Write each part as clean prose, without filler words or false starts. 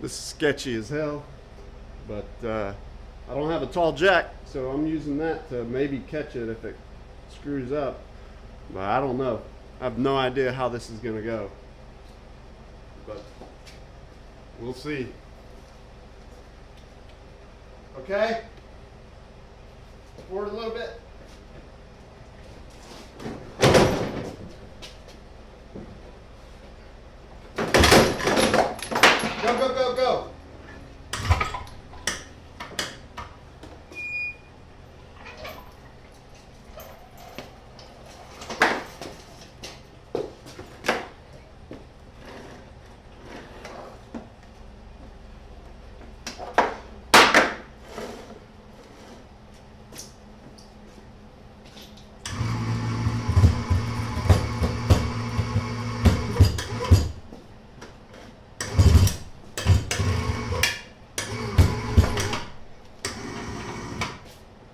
This is sketchy as hell, but I don't have a tall jack, so I'm using that to maybe catch it if it screws up. But I don't know. I have no idea how this is gonna go, but we'll see. Okay, forward a little bit. Go, go, go, go.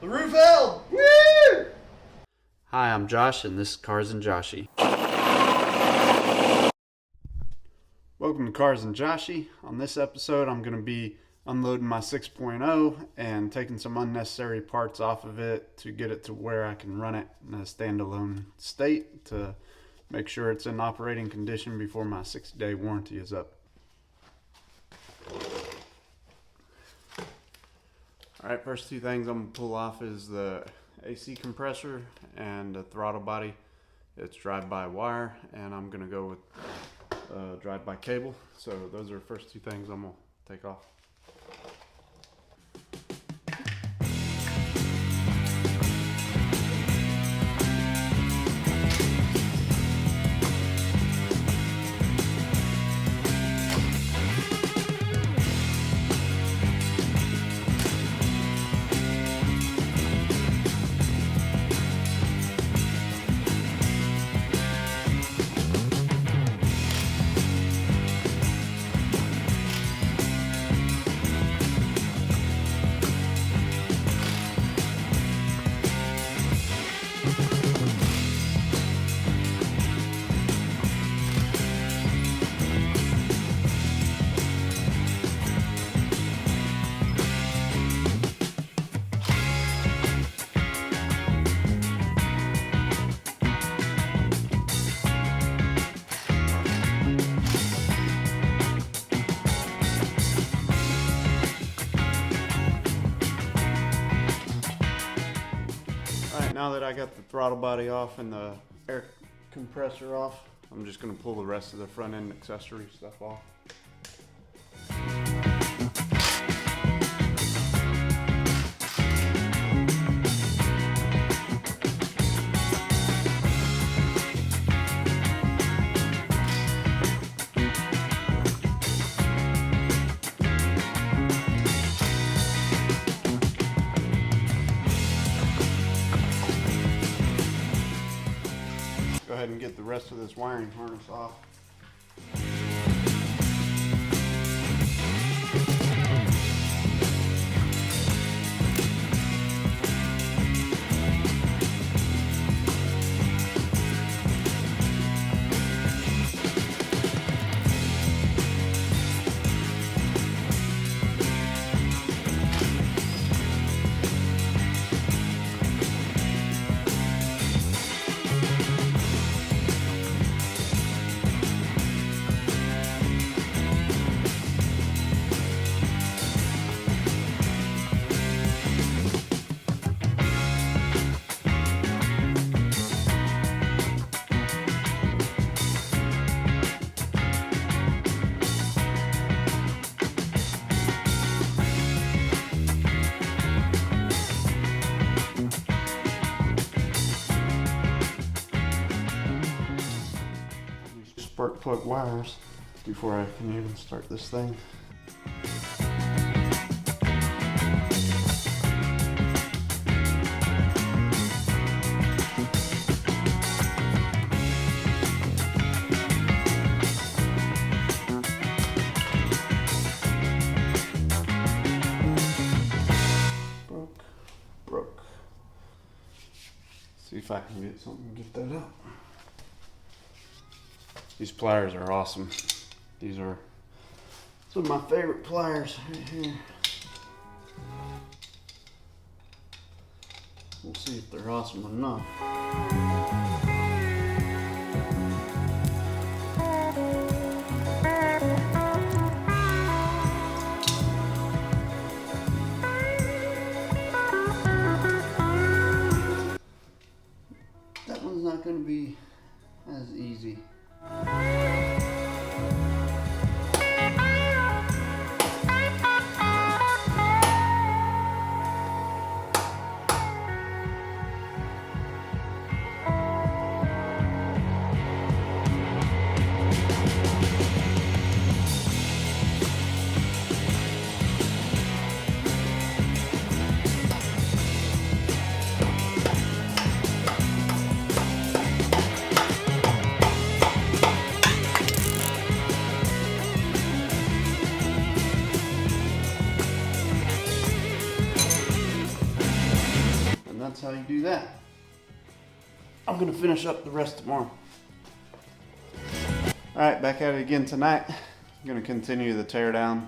The roof held! Woo! Hi, I'm Josh, and this is Cars and Joshy. Welcome to Cars and Joshy. On this episode, I'm going to be unloading my 6.0 and taking some unnecessary parts off of it to get it to where I can run it in a standalone state to make sure it's in operating condition before my 60-day warranty is up. Alright, first two things I'm going to pull off is the AC compressor and the throttle body. It's drive-by wire, and I'm going to go with drive-by cable. So those are the first two things I'm going to take off. Now that I got the throttle body off and the air compressor off, I'm just going to pull the rest of the front end accessory stuff off. Go ahead and get the rest of this wiring harness off. Spark plug wires before I can even start this thing. Broke. See if I can get something to get that out. These pliers are awesome. These are Some of my favorite pliers right here. We'll see if they're awesome enough. That one's not going to be as easy. That's how you do that. I'm gonna finish up the rest tomorrow. Alright, back at it again tonight. I'm gonna continue the teardown.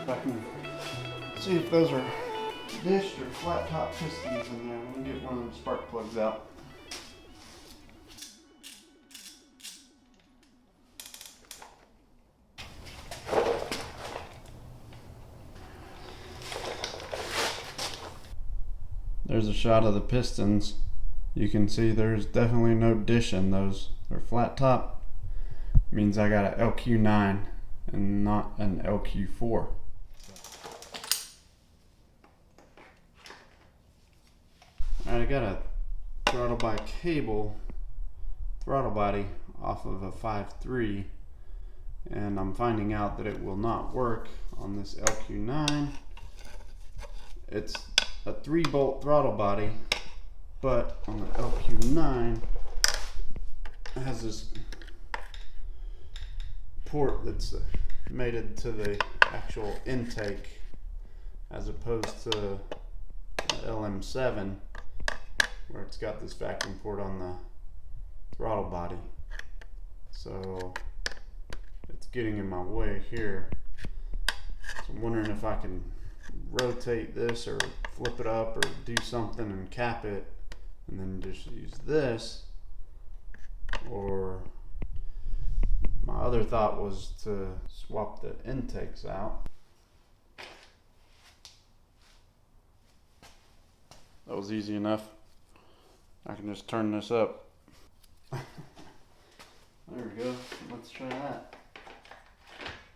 I can see if those are dished or flat top pistons in there. I'm gonna get one of them spark plugs out. There's a shot of the pistons. You can see there's definitely no dish in those. They're flat top. Means I got an LQ9 and not an LQ4. Alright, I got a throttle by cable throttle body off of a 5.3, and I'm finding out that it will not work on this LQ9. It's a 3-bolt throttle body, but on the LQ9 it has this port that's mated to the actual intake as opposed to the LM7, where it's got this vacuum port on the throttle body. So it's getting in my way here. So I'm wondering if I can rotate this or flip it up or do something and cap it and then just use this. Or my other thought was to swap the intakes out. That was easy enough. I can just turn this up. There we go. Let's try that.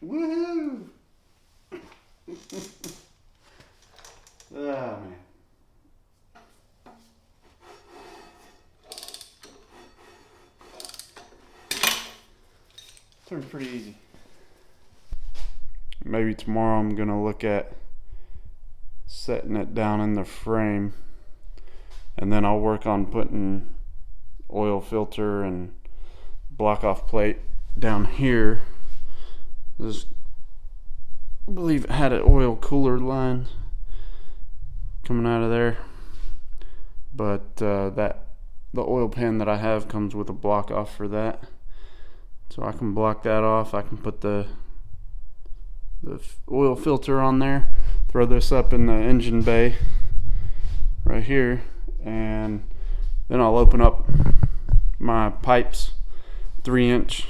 Woohoo! Oh man. Turned pretty easy. Maybe tomorrow I'm gonna look at setting it down in the frame, and then I'll work on putting oil filter and block off plate down here. This, I believe it had an oil cooler line coming out of there, but the oil pan that I have comes with a block off for that, so I can block that off. I can put the oil filter on there, throw this up in the engine bay right here, and then I'll open up my pipes, 3-inch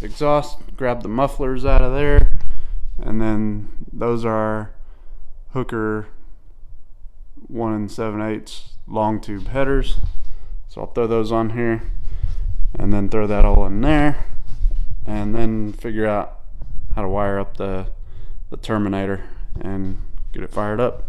exhaust, grab the mufflers out of there, and then those are Hooker 1 7/8 long tube headers. So I'll throw those on here and then throw that all in there, and then figure out how to wire up the terminator and get it fired up.